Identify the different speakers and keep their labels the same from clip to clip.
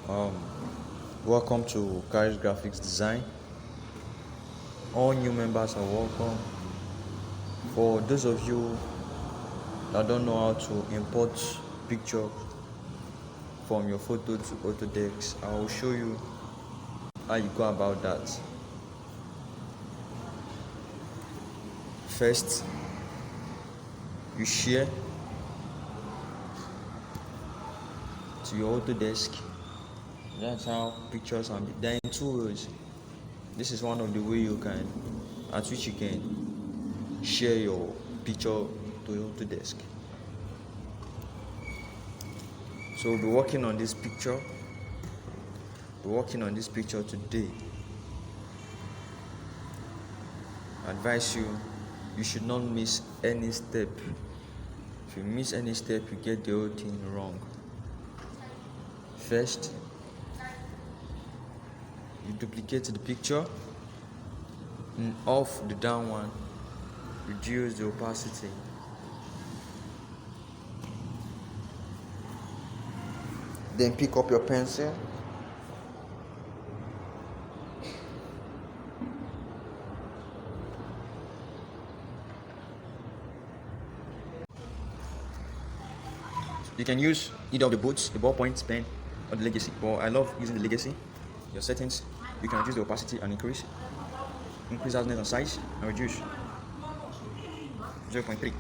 Speaker 1: Um, Welcome to Caris Graphics Design. All new members are welcome. For those of you that don't know how to import picture from your photo to Autodesk, I will show you how you go about that. First, you share to your Autodesk. That's how pictures are made. There are two ways. This is one of the way at which you can share your picture to your Autodesk. So we'll be working on this picture. Today. I advise you should not miss any step. If you miss any step, you get the whole thing wrong. First, you duplicate the picture and off the down one, reduce the opacity. Then pick up your pencil. You can use either of the boats, the ballpoint pen or the Legacy. But I love using the Legacy. Your settings, you can reduce the opacity and increase hardness and size and reduce 0.3.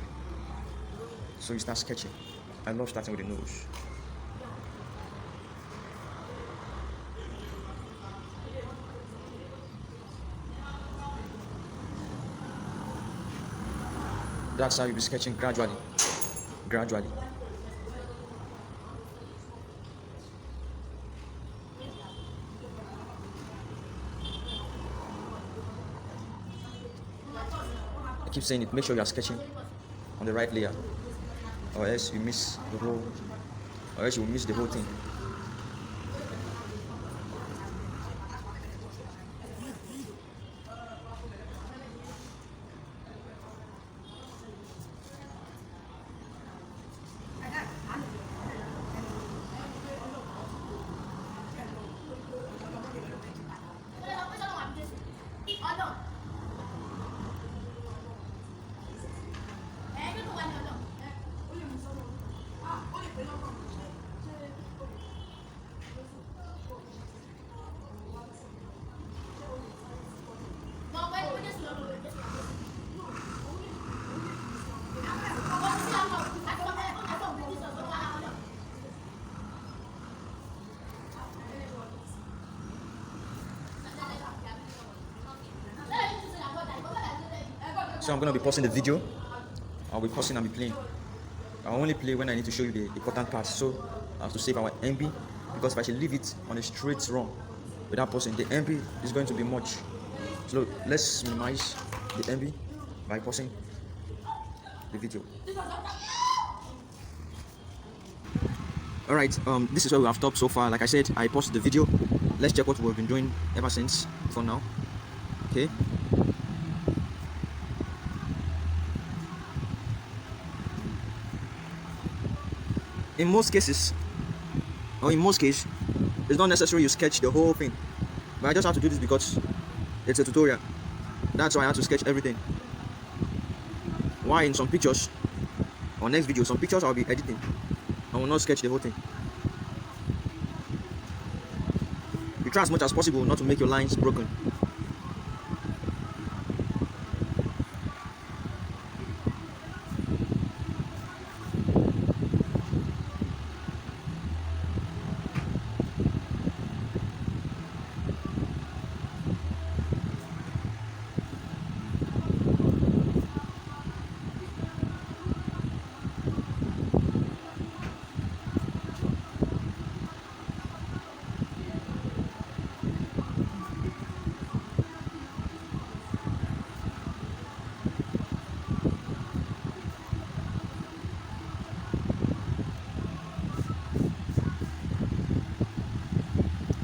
Speaker 1: So you start sketching. I love starting with the nose. That's how you'll be sketching gradually. I keep saying it, make sure you are sketching on the right layer, or else you will miss the whole thing. So I'm going to be pausing the video. I'll be pausing and be playing. I only play when I need to show you the important parts. So I have to save our MB, because if I should leave it on a straight run without pausing, the MB is going to be much. So let's minimize the MB by pausing the video. Alright, this is where we have stopped so far. Like I said, I paused the video. Let's check what we've been doing ever since for now. Okay. In most cases, it's not necessary you sketch the whole thing. But I just have to do this because it's a tutorial. That's why I have to sketch everything. Why in some pictures, or next video, some pictures I'll be editing. I will not sketch the whole thing. You try as much as possible not to make your lines broken.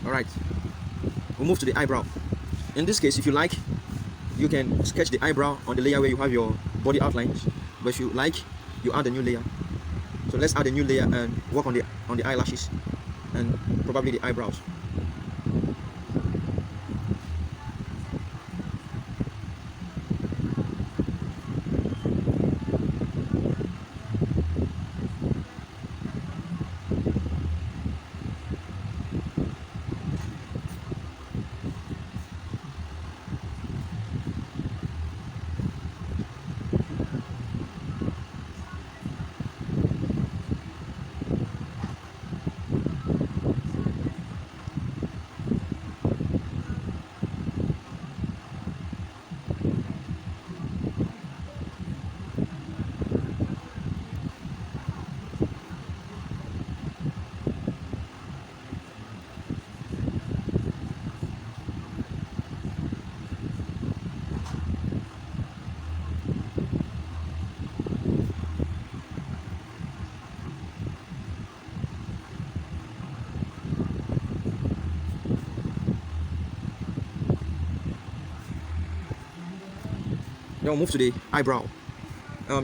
Speaker 1: Alright, we'll move to the eyebrow. In this case, if you like, you can sketch the eyebrow on the layer where you have your body outlines. But if you like, you add a new layer. So let's add a new layer and work on the eyelashes. and probably the eyebrows. Now move to the eyebrow.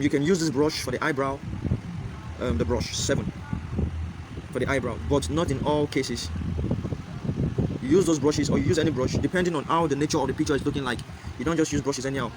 Speaker 1: You can use this brush for the eyebrow, the brush 7 for the eyebrow, but not in all cases. You use those brushes, or you use any brush depending on how the nature of the picture is looking like. You don't just use brushes anyhow.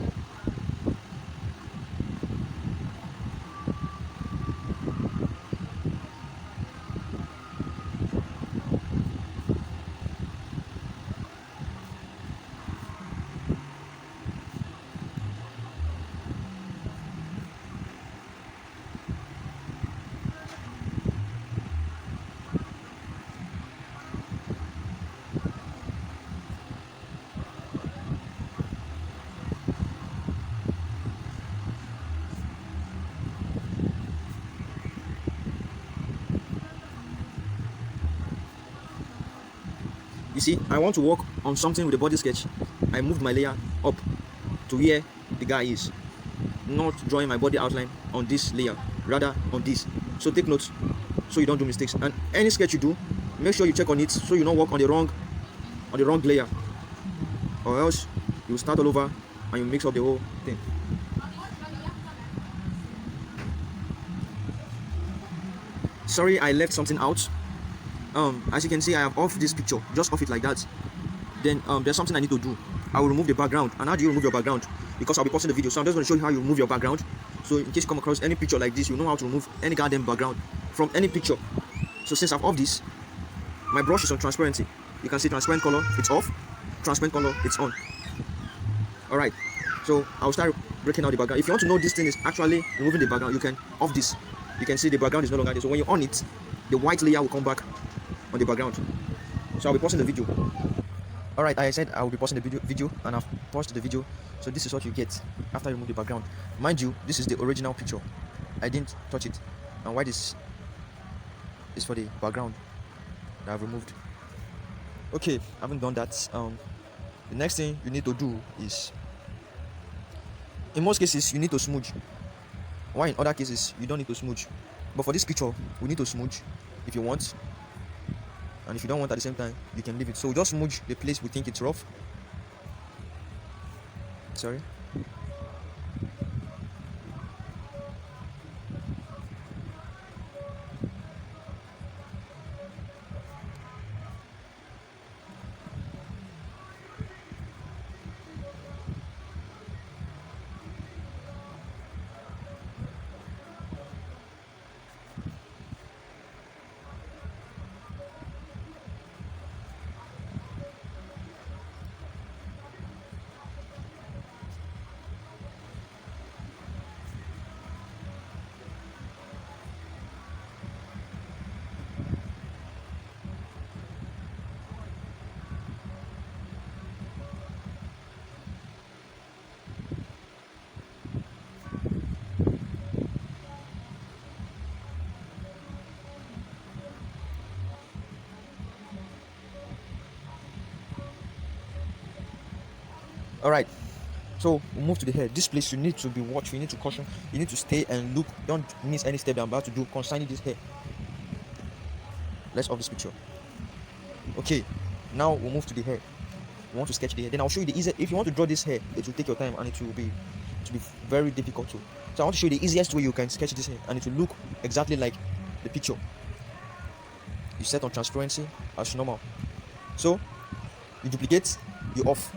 Speaker 1: You see, I want to work on something with the body sketch. I moved my layer up to where the guy is, not drawing my body outline on this layer, rather on this. So take notes so you don't do mistakes. And any sketch you do, make sure you check on it so you don't work on the wrong layer, or else you start all over and you mix up the whole thing. Sorry, I left something out. As you can see, I have off this picture, just off it like that. Then there's something I need to do. I will remove the background. And how do you remove your background? Because I'll be posting the video, so I'm just going to show you how you remove your background. So in case you come across any picture like this, you know how to remove any goddamn background from any picture. So since I've off this, my brush is on transparency. You can see transparent color, it's off. Transparent color, it's on. Alright, so I'll start breaking out the background. If you want to know this thing is actually removing the background, you can off this. You can see the background is no longer there. So when you're on it, the white layer will come back on the background. So I'll be posting the video. Alright, I said I will be posting the video and I've paused the video. So this is what you get after you remove the background. Mind you, this is the original picture. I didn't touch it. And why this is for the background that I've removed. Okay, I haven't done that. The next thing you need to do is, in most cases, you need to smudge. Why in other cases you don't need to smudge? But for this picture, we need to smudge if you want. And if you don't want at the same time, you can leave it. So just smudge the place we think it's rough. Sorry. All right, so we'll move to the hair. This place you need to be watchful, you need to caution, you need to stay and look. Don't miss any step that I'm about to do concerning this hair. Let's off this picture. Okay, now we'll move to the hair. We want to sketch the hair. Then I'll show you the easiest. If you want to draw this hair, it will take your time and it will be very difficult to. So I want to show you the easiest way you can sketch this hair and it will look exactly like the picture. you set on transparency as normal. So you duplicate, you off.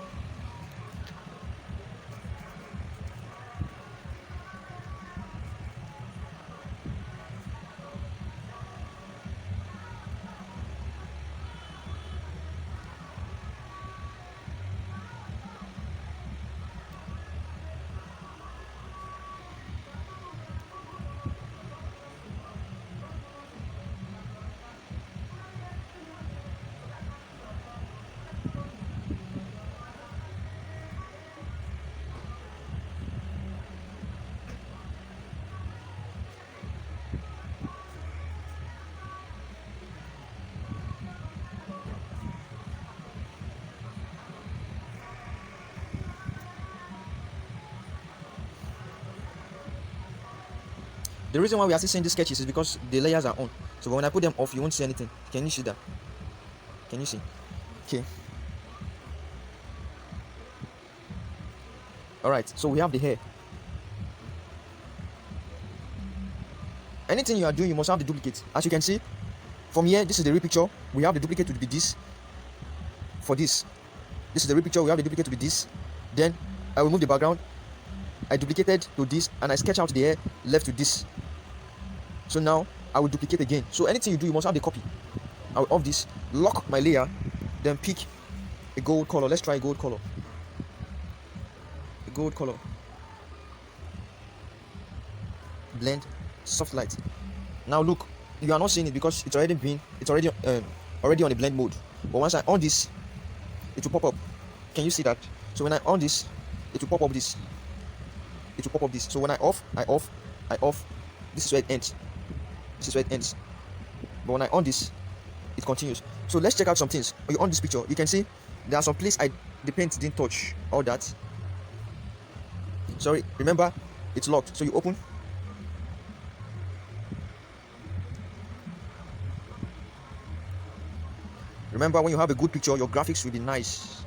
Speaker 1: The reason why we are still seeing these sketches is because the layers are on. So when I put them off, you won't see anything. Can you see that? Can you see? Okay. Alright, so we have the hair. Anything you are doing, you must have the duplicate. As you can see, from here, this is the real picture. We have the duplicate to be this. For this is the real picture. We have the duplicate to be this. Then I remove the background. I duplicated to this, and I sketch out the hair left to this. So now I will duplicate again. So anything you do, you must have the copy. I will off this, lock my layer, then pick a gold color. Let's try a gold color. A gold color. Blend, soft light. Now look, you are not seeing it because it's already on the blend mode. But once I on this, it will pop up. Can you see that? So when I on this, it will pop up this. It will pop up this. So when I off. This is where it ends. This is where it ends. But when I on this, it continues. So let's check out some things. When you on this picture, you can see there are some places the paint didn't touch. All that. Sorry, remember it's locked. So you open. Remember, when you have a good picture, your graphics will be nice.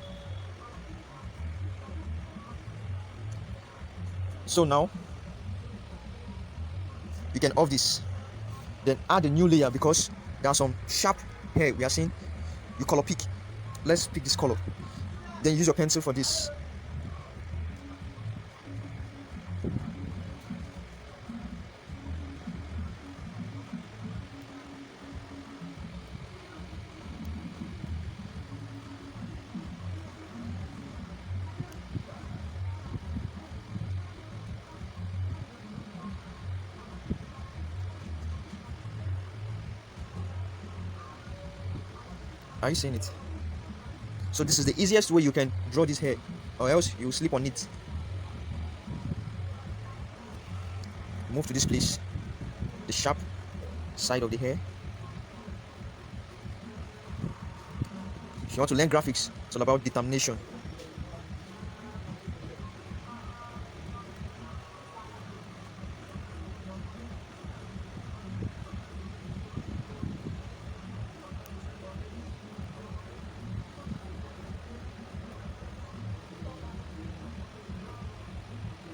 Speaker 1: So now you can off this, then add a new layer because there are some sharp hair we are seeing. You color pick. Let's pick this color. Then use your pencil for this. Are you seeing it? So this is the easiest way you can draw this hair, or else you will sleep on it. Move to this place, the sharp side of the hair. If you want to learn graphics, it's all about determination.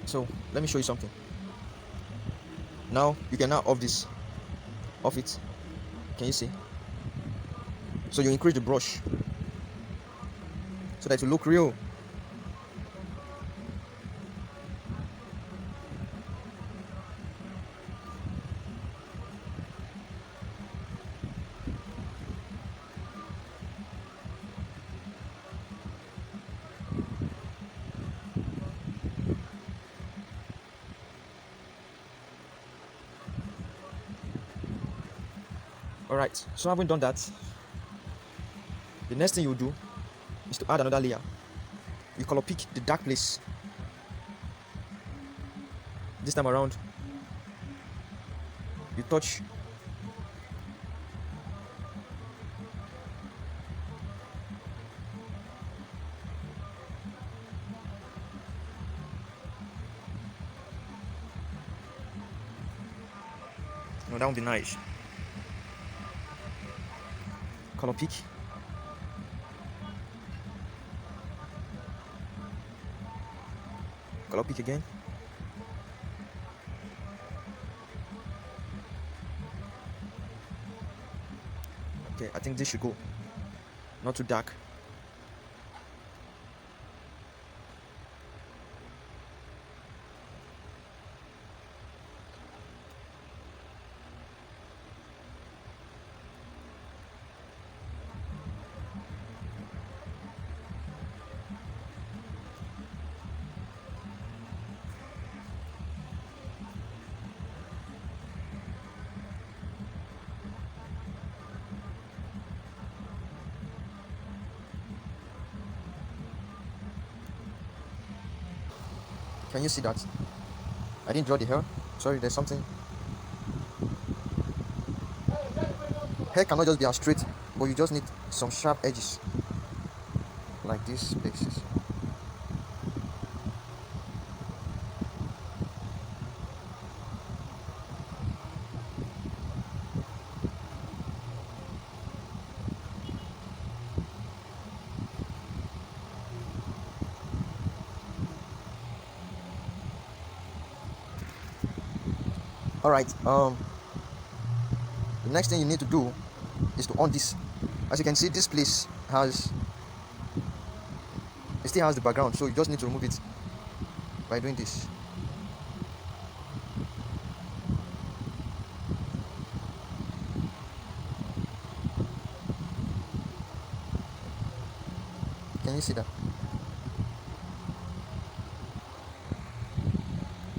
Speaker 1: So let me show you something. Now you can now off this, off it. Can you see? So you increase the brush so that it will look real. Alright, so having done that, the next thing you do is to add another layer. You color pick the dark place. This time around, you touch no, that would be nice. Color pick. Color pick again. Okay, I think this should go. Not too dark. Can you see that? I didn't draw the hair. Sorry, there's something. Hair cannot just be as straight, but you just need some sharp edges. Like these places. Alright, the next thing you need to do is to on this. As you can see, this place has, it still has the background, so you just need to remove it by doing this. Can you see that?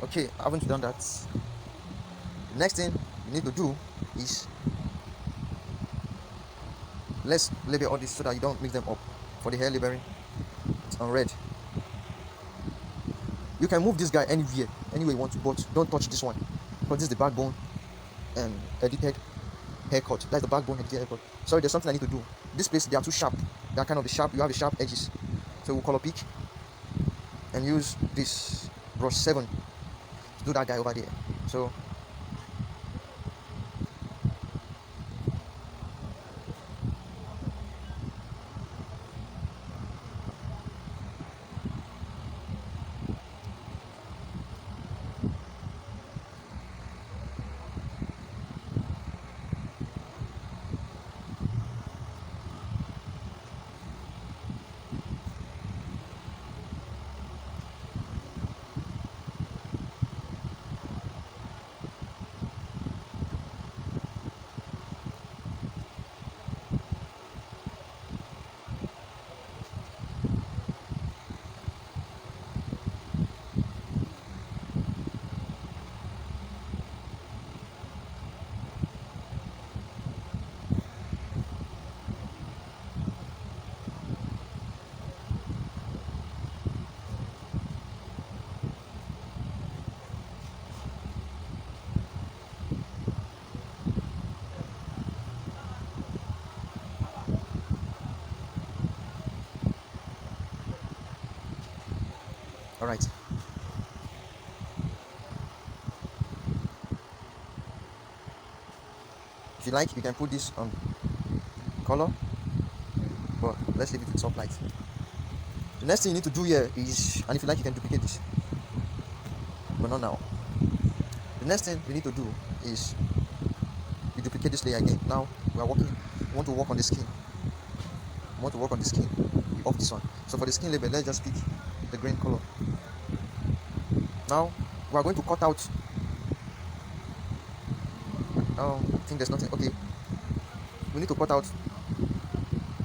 Speaker 1: Okay, I haven't done that. The next thing you need to do is, let's label all this so that you don't mix them up. For the hair labeling, it's on red. You can move this guy anywhere you want to, but don't touch this one, because this is the backbone and edited haircut. That's the backbone edited haircut. Sorry, there's something I need to do. This place, they are too sharp. They are kind of the sharp. You have the sharp edges, so we'll color pick and use this brush 7 to do that guy over there. So alright. If you like, you can put this on color, but let's leave it with soft light. The next thing you need to do here is, and if you like, you can duplicate this, but not now. The next thing we need to do is you duplicate this layer again. Now we want to work on the skin. We want to work on the skin of this one. So for the skin label, let's just pick the green color. Now we are going to cut out. I think there's nothing. Okay, we need to cut out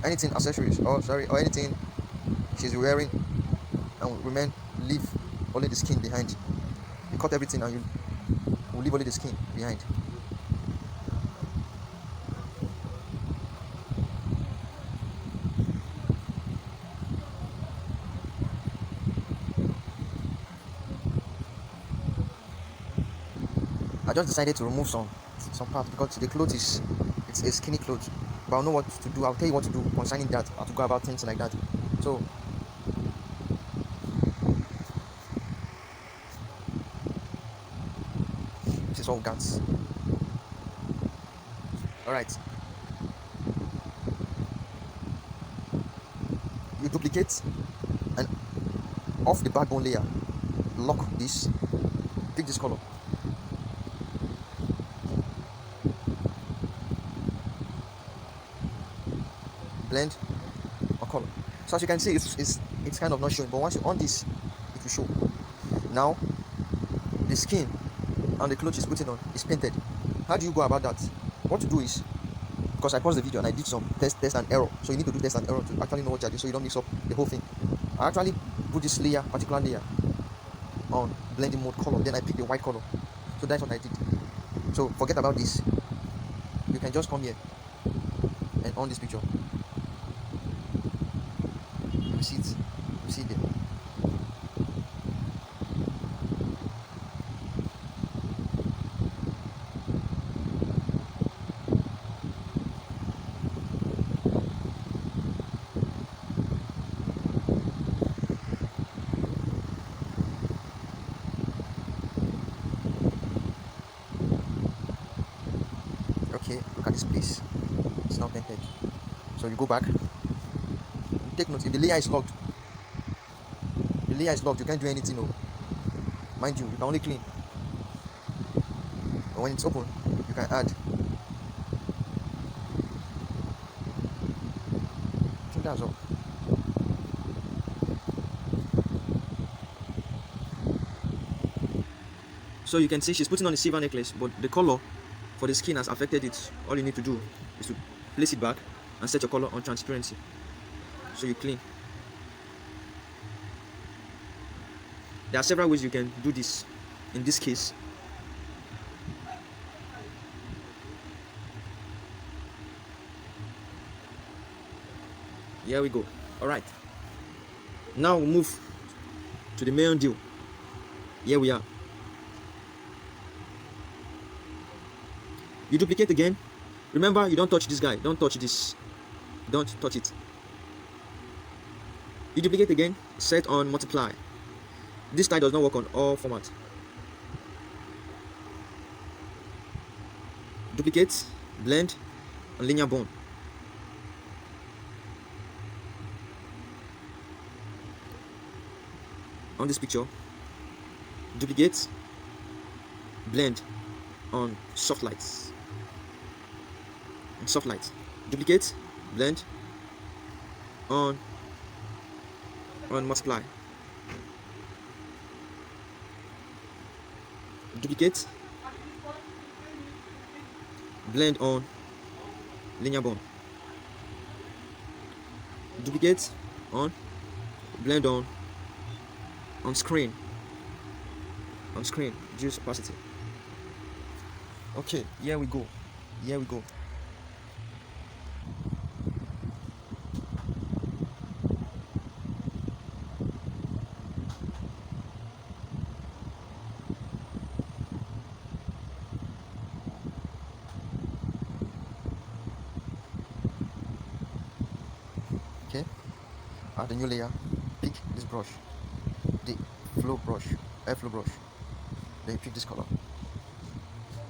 Speaker 1: anything accessories, or anything she's wearing, and leave only the skin behind. You cut everything and you will leave only the skin behind. I just decided to remove some parts because the clothes it's a skinny clothes, but I'll know what to do. I'll tell you what to do concerning that, how to go about things like that. So this is all guts. Alright, you duplicate and off the backbone layer, lock this, pick this color. blend, or color. So as you can see, it's kind of not showing, but once you on this, it will show. Now the skin and the clothes she's putting on is painted. How do you go about that? What to do is, because I paused the video and I did some test and error, so you need to do test and error to actually know what you're doing, so you don't mix up the whole thing. I actually put this particular layer on blending mode color, then I pick the white color. So that's what I did. So forget about this. You can just come here and on this picture. You see it. You see it there. Okay, look at this place. It's not painted. So you go back. Take note, if the layer is locked, you can't do anything. No. Mind you can only clean. But when it's open, you can add. So that's all. So you can see she's putting on a silver necklace, but the color for the skin has affected it. All you need to do is to place it back and set your color on transparency. So you clean. There are several ways you can do this. In this case, here we go. All right. Now we move to the main deal. Here we are. You duplicate again. Remember, you don't touch this guy. Don't touch this. Don't touch it. You duplicate again. Set on multiply. This style does not work on all formats. Duplicate, blend, and linear bone. On this picture, duplicate, blend on soft lights. And soft lights. Duplicate, blend on multiply. Duplicate, blend on linear bone. Duplicate on, blend on screen. On screen, reduce opacity. Okay, here we go. Here we go. Okay, add a new layer. Pick this brush, the flow brush, airflow brush. Then pick this color.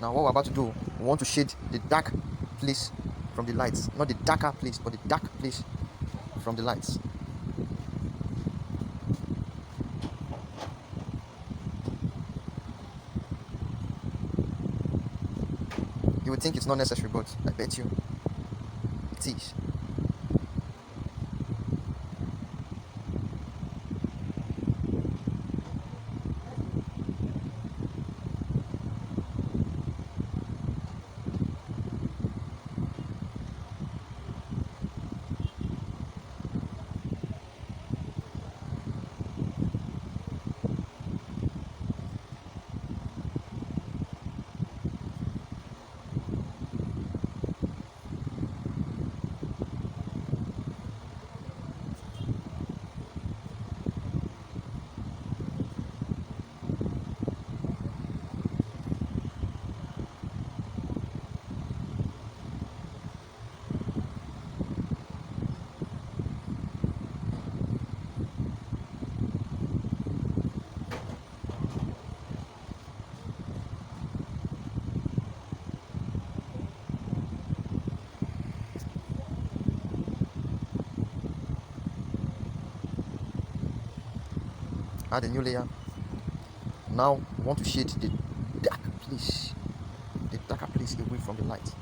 Speaker 1: Now what we're about to do, we want to shade the dark place from the lights, not the darker place, but the dark place from the lights. You would think it's not necessary, but I bet you it is. Add a new layer. Now we want to shade the dark place, the darker place away from the light.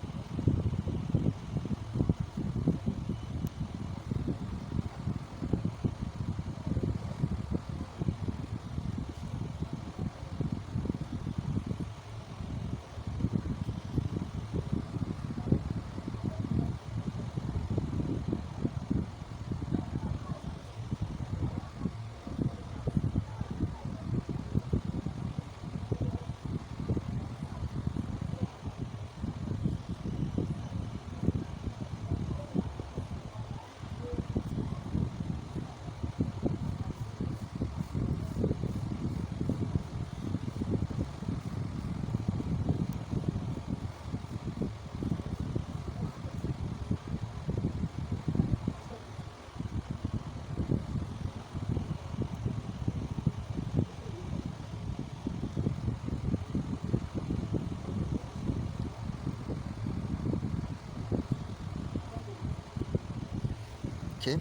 Speaker 1: Okay,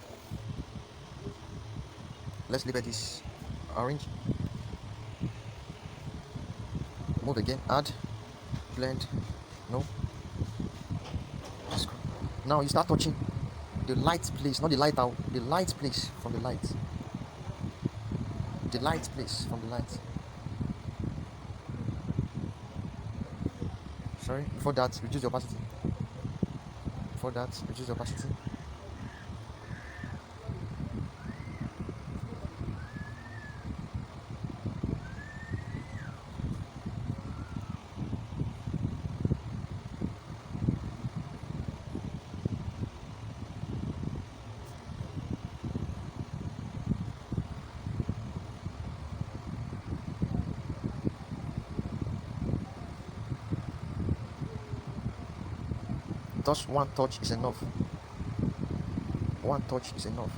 Speaker 1: let's leave it this orange. Move again, add, blend, no. Now you start touching the light place, not the light out, the light place from the light. The light place from the light. Sorry, before that, reduce the opacity. Before that, reduce the opacity. Just one touch is enough. One touch is enough.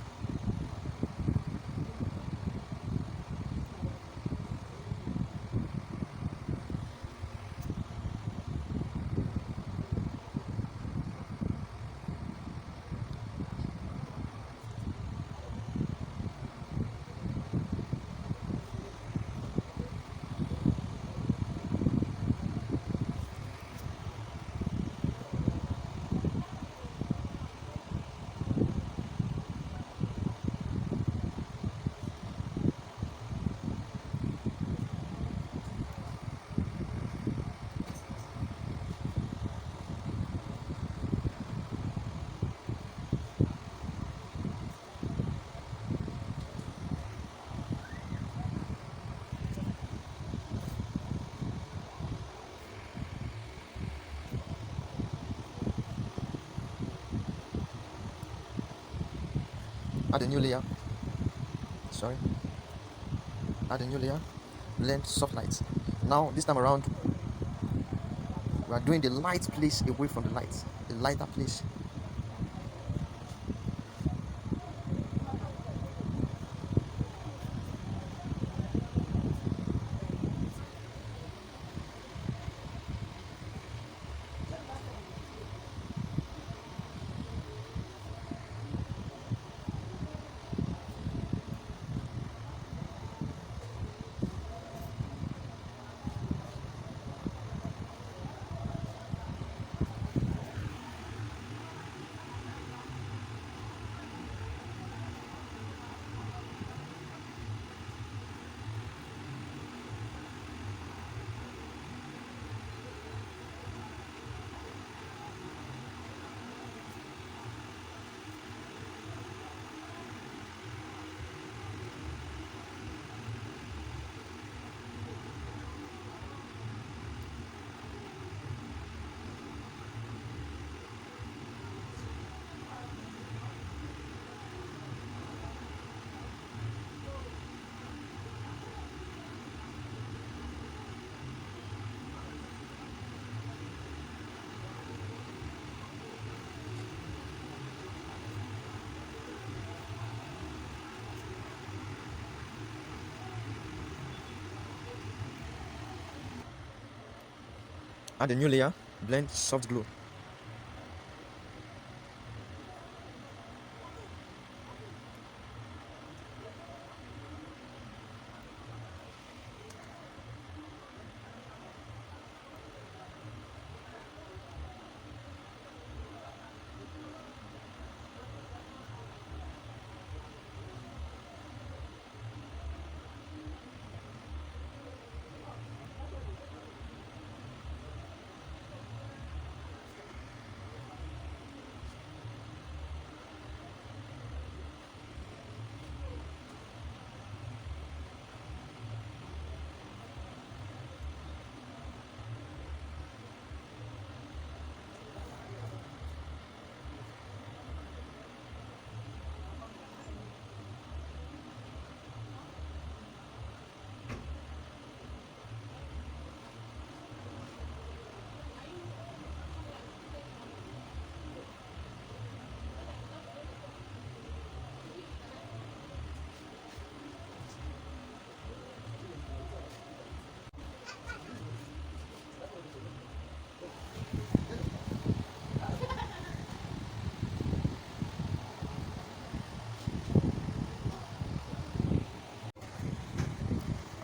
Speaker 1: Add a new layer. Sorry. Add a new layer. Blend soft lights. Now this time around, we are doing the light place away from the light. The lighter place. Add a new layer. Blend soft glow.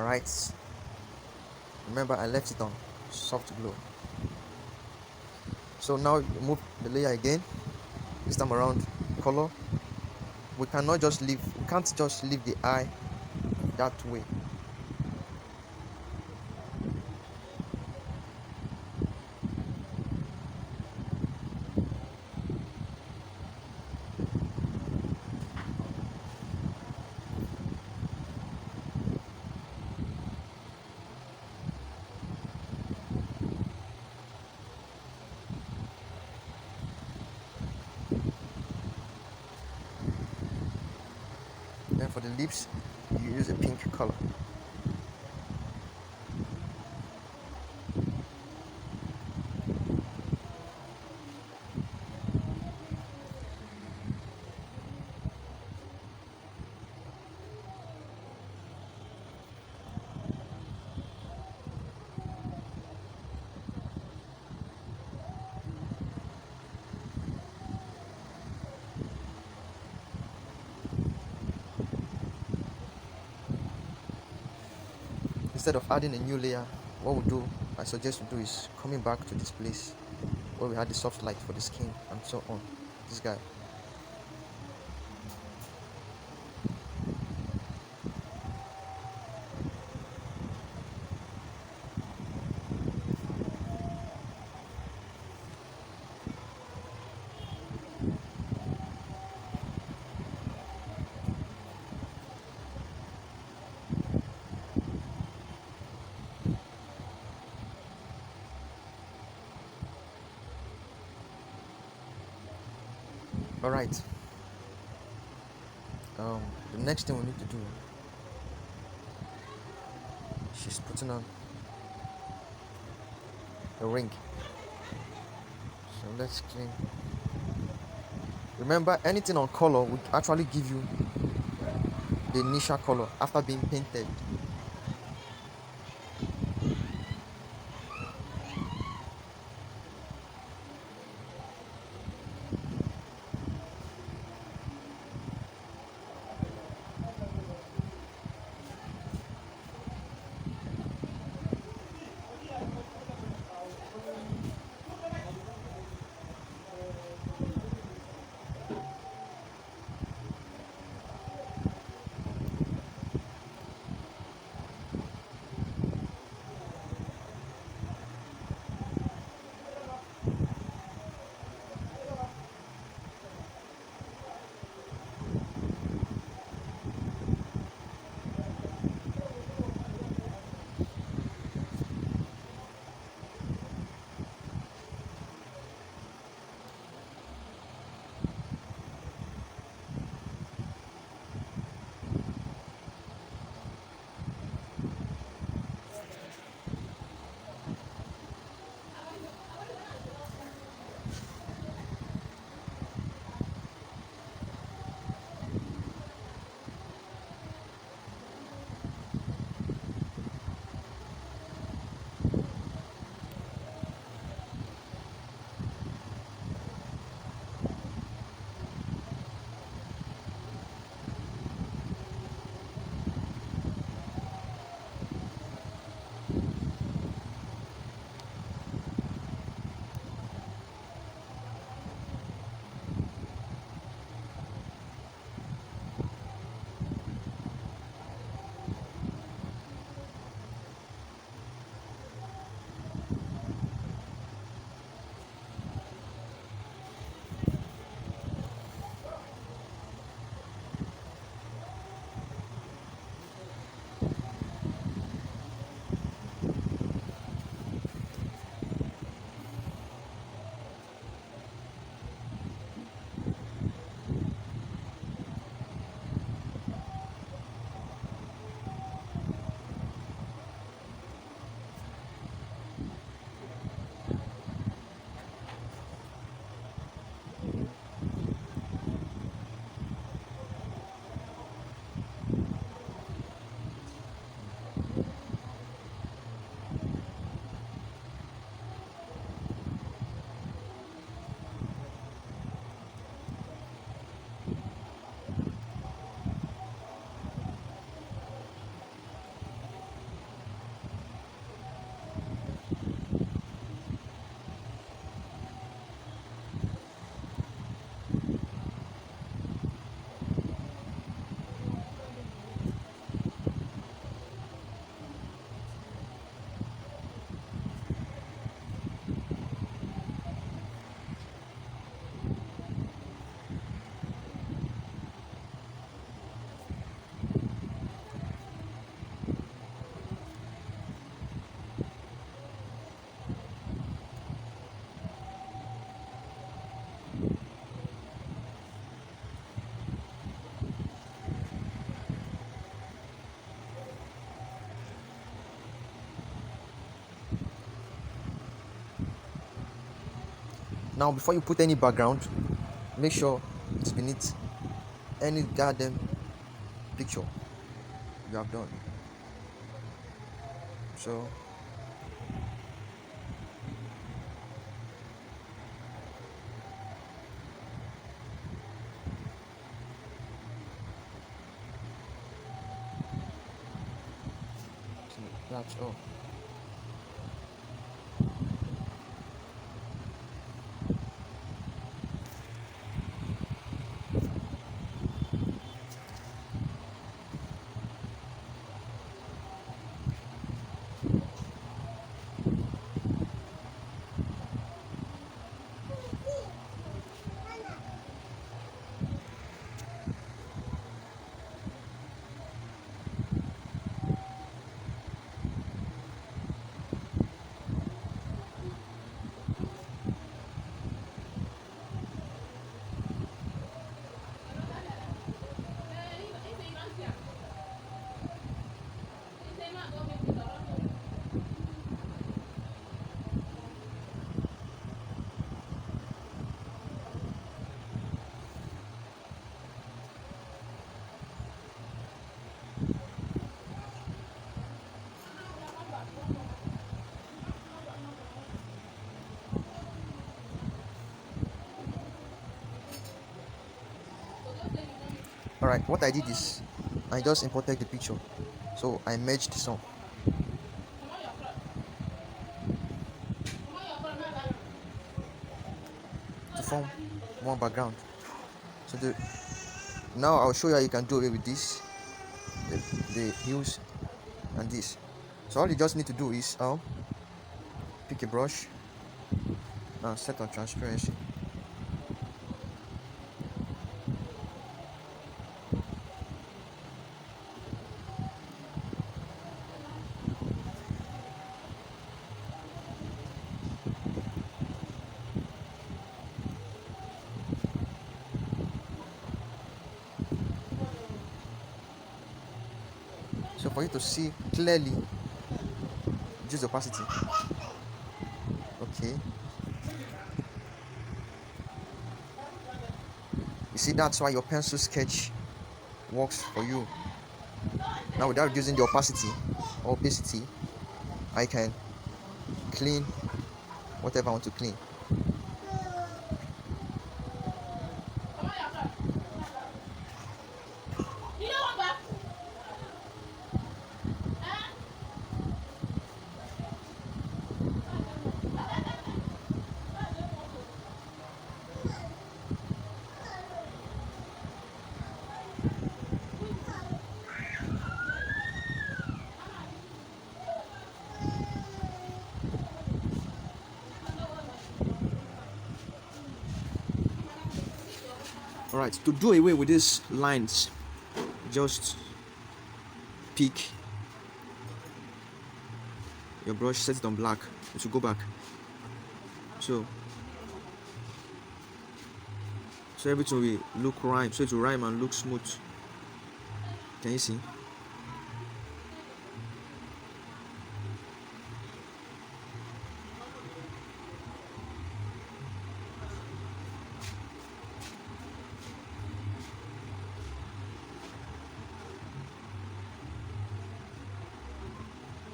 Speaker 1: Alright, remember I left it on soft glow. So now move the layer again, this time around color. We can't just leave the eye that way. Then for the lips, you use a pink color. Instead of adding a new layer, what we do, I suggest we do is coming back to this place where we had the soft light for the skin and so on. This guy. All right. The next thing we need to do, she's putting on a ring. So let's clean. Remember, anything on color would actually give you the initial color after being painted. Now before you put any background, make sure it's beneath any goddamn picture you have done. So that's all. Alright, what I did is I just imported the picture, so I merged some to form one background. So now I'll show you how you can do away with this, the hues and this. So all you just need to do is pick a brush and set on transparency. So for you to see clearly, reduce opacity. Okay. You see, that's why your pencil sketch works for you. Now without reducing the opacity or opacity, I can clean whatever I want to clean. Alright, to do away with these lines, just pick your brush, set it on black, it will go back. So everything will look rhyme, so it will rhyme and look smooth. Can you see?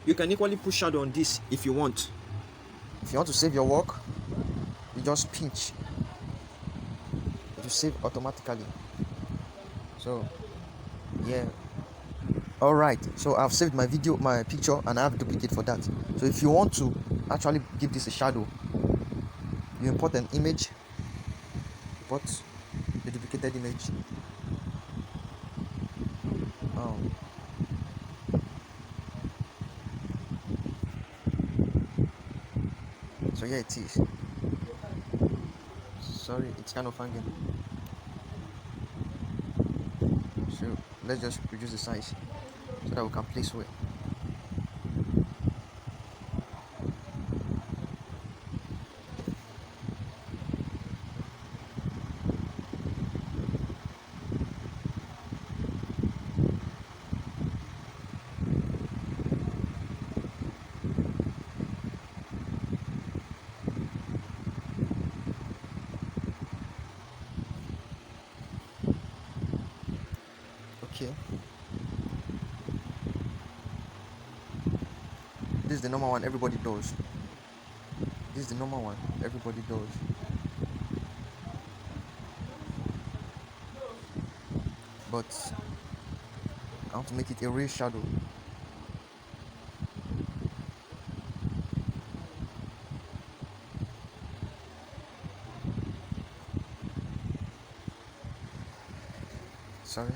Speaker 1: You can equally put shadow on this if you want. If you want to save your work, you just pinch. It will save automatically. So yeah. Alright, so I've saved my picture, and I have a duplicate for that. So if you want to actually give this a shadow, you import an image, import the duplicated image. So yeah, it is. Sorry, it's kind of hanging. So let's just reduce the size so that we can place well. Okay. This is the normal one everybody does. This is the normal one everybody does. But I want to make it a real shadow. Sorry.